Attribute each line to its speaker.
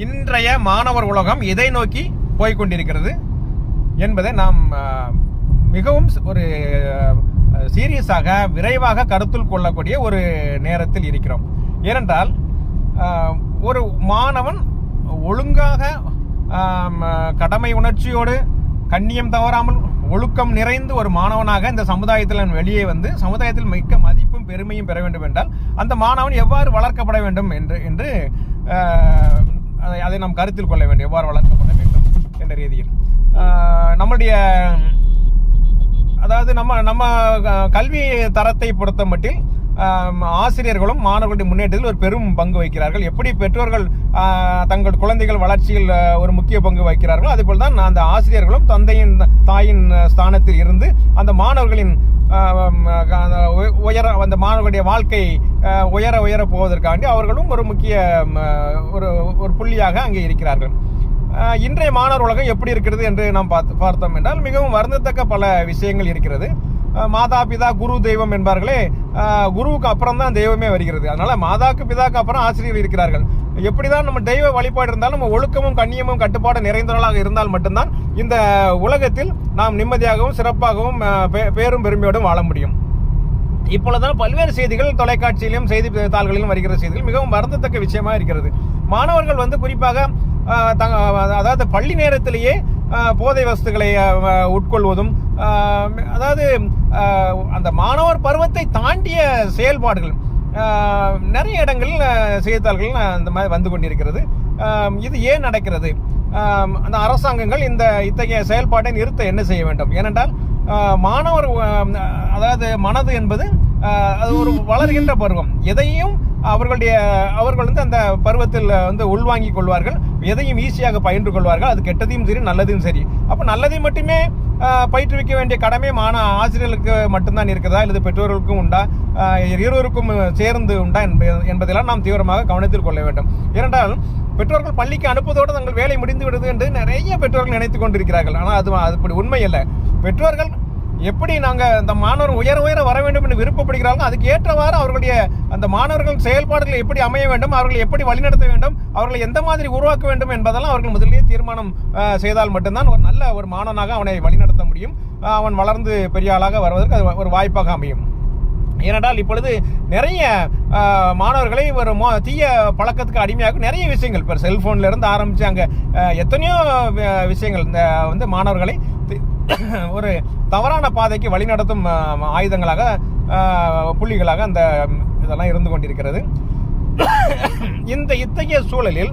Speaker 1: இன்றைய மாணவர் உலகம் எதை நோக்கி போய்கொண்டிருக்கிறது என்பதை நாம் மிகவும் ஒரு சீரியஸாக விரைவாக கருத்தில் கொள்ளக்கூடிய ஒரு நேரத்தில் இருக்கிறோம். ஏனென்றால் ஒரு மாணவன் ஒழுங்காக கடமை உணர்ச்சியோடு கண்ணியம் தவறாமல் ஒழுக்கம் நிறைந்து ஒரு மாணவனாக இந்த சமுதாயத்தில் வெளியே வந்து சமுதாயத்தில் மிக்க மதிப்பும் பெருமையும் பெற வேண்டும் என்றால் அந்த மாணவன் எவ்வாறு வளர்க்கப்பட வேண்டும் என்று அதை நாம் கருத்தில் கொள்ள வேண்டும். எவ்வாறு வளர்க்கப்பட வேண்டும் என்ற ரீதியில் நம்முடைய அதாவது நம்ம கல்வி தரத்தை பொறுத்த மட்டில் ஆசிரியர்களும் மாணவர்களுடைய முன்னேற்றத்தில் ஒரு பெரும் பங்கு வகிக்கிறார்கள். எப்படி பெற்றோர்கள் தங்கள் குழந்தைகள் வளர்ச்சியில் ஒரு முக்கிய பங்கு வகிக்கிறார்களோ அதேபோல் தான் அந்த ஆசிரியர்களும் தந்தையின் தாயின் ஸ்தானத்தில் இருந்து அந்த மாணவர்களின் அந்த மாணவர்களுடைய வாழ்க்கை உயர போவதற்காண்டி அவர்களும் ஒரு முக்கிய ஒரு புள்ளியாக அங்கே இருக்கிறார்கள். இன்றைய மாணவர் உலகம் எப்படி இருக்கிறது என்று நாம் பார்த்தோம் என்றால் மிகவும் வருந்தத்தக்க பல விஷயங்கள் இருக்கிறது. மாதா பிதா குரு தெய்வம் என்பார்களே, குருவுக்கு அப்புறம் தான் தெய்வமே வருகிறது. அதனால மாதாக்கு பிதாக்கு அப்புறம் ஆசிரியர்கள் இருக்கிறார்கள். எப்படிதான் நம்ம தெய்வ வழிபாடு இருந்தாலும் நம்ம ஒழுக்கமும் கண்ணியமும் கட்டுப்பாடு நிறைந்தவர்களாக இருந்தால் மட்டும்தான் இந்த உலகத்தில் நாம் நிம்மதியாகவும் சிறப்பாகவும் பேரும் பெருமையோடும் வாழ முடியும். இப்பொழுதுதான் பல்வேறு செய்திகள் தொலைக்காட்சியிலும் செய்தித்தாள்களிலும் வருகிற செய்திகள் மிகவும் வருந்தத்தக்க விஷயமா இருக்கிறது. மாணவர்கள் குறிப்பாக அதாவது பள்ளி நேரத்திலேயே போதை வஸ்துக்களை உட்கொள்வதும் அதாவது அந்த மாணவர் பருவத்தை தாண்டிய செயல்பாடுகள் நிறைய இடங்களில் செய்தித்தாள்கள் அந்த மாதிரி வந்து கொண்டிருக்கிறது. இது ஏன் நடக்கிறது? அந்த அரசாங்கங்கள் இத்தகைய செயல்பாட்டை நிறுத்த என்ன செய்ய வேண்டும்? ஏனென்றால் மாணவர் அதாவது மனது என்பது அது ஒரு வளர்கின்ற பருவம். எதையும் அவர்கள் அந்த பருவத்தில் உள்வாங்கிக் கொள்வார்கள். எதையும் ஈஸியாக பயின்று கொள்வார்கள். அது கெட்டதையும் சரி நல்லதையும் சரி. அப்போ நல்லதை மட்டுமே பயிற்றுவிக்க வேண்டிய கடமை ஆசிரியர்களுக்கு மட்டும்தான் இருக்கிறதா அல்லது பெற்றோர்களுக்கும் உண்டா, இருவருக்கும் சேர்ந்து உண்டா என்பதெல்லாம் நாம் தீவிரமாக கவனத்தில் கொள்ள வேண்டும். ஏனென்றால் பெற்றோர்கள் பள்ளிக்கு அனுப்புவதோடு தங்கள் வேலை முடிந்து விடுது என்று நிறைய பெற்றோர்கள் நினைத்துக் கொண்டிருக்கிறார்கள். ஆனால் அது அப்படி உண்மை அல்ல. பெற்றோர்கள் எப்படி நாங்கள் அந்த மாணவர் உயர வர வேண்டும் என்று விருப்பப்படுகிறார்கள் அதுக்கு ஏற்றவாறு அவர்களுடைய அந்த மாணவர்கள் செயல்பாடுகள் எப்படி அமைய வேண்டும், அவர்களை எப்படி வழிநடத்த வேண்டும், அவர்களை எந்த மாதிரி உருவாக்க வேண்டும் என்பதெல்லாம் அவர்கள் முதலிலே தீர்மானம் செய்தால் மட்டும்தான் ஒரு நல்ல ஒரு மாணவனாக அவனை வழிநடத்த முடியும். அவன் வளர்ந்து பெரிய ஆளாக வருவதற்கு அது ஒரு வாய்ப்பாக அமையும். ஏனென்றால் இப்பொழுது நிறைய மாணவர்களை ஒரு தீய பழக்கத்துக்கு அடிமையாக நிறைய விஷயங்கள் இப்போ செல்போன்ல இருந்து ஆரம்பிச்சு அங்கே எத்தனையோ விஷயங்கள் இந்த மாணவர்களை ஒரு தவறான பாதைக்கு வழிநடத்தும் ஆயுதங்களாக புள்ளிகளாக அந்த இதெல்லாம் இருந்து கொண்டிருக்கிறது. இத்தகைய சூழலில்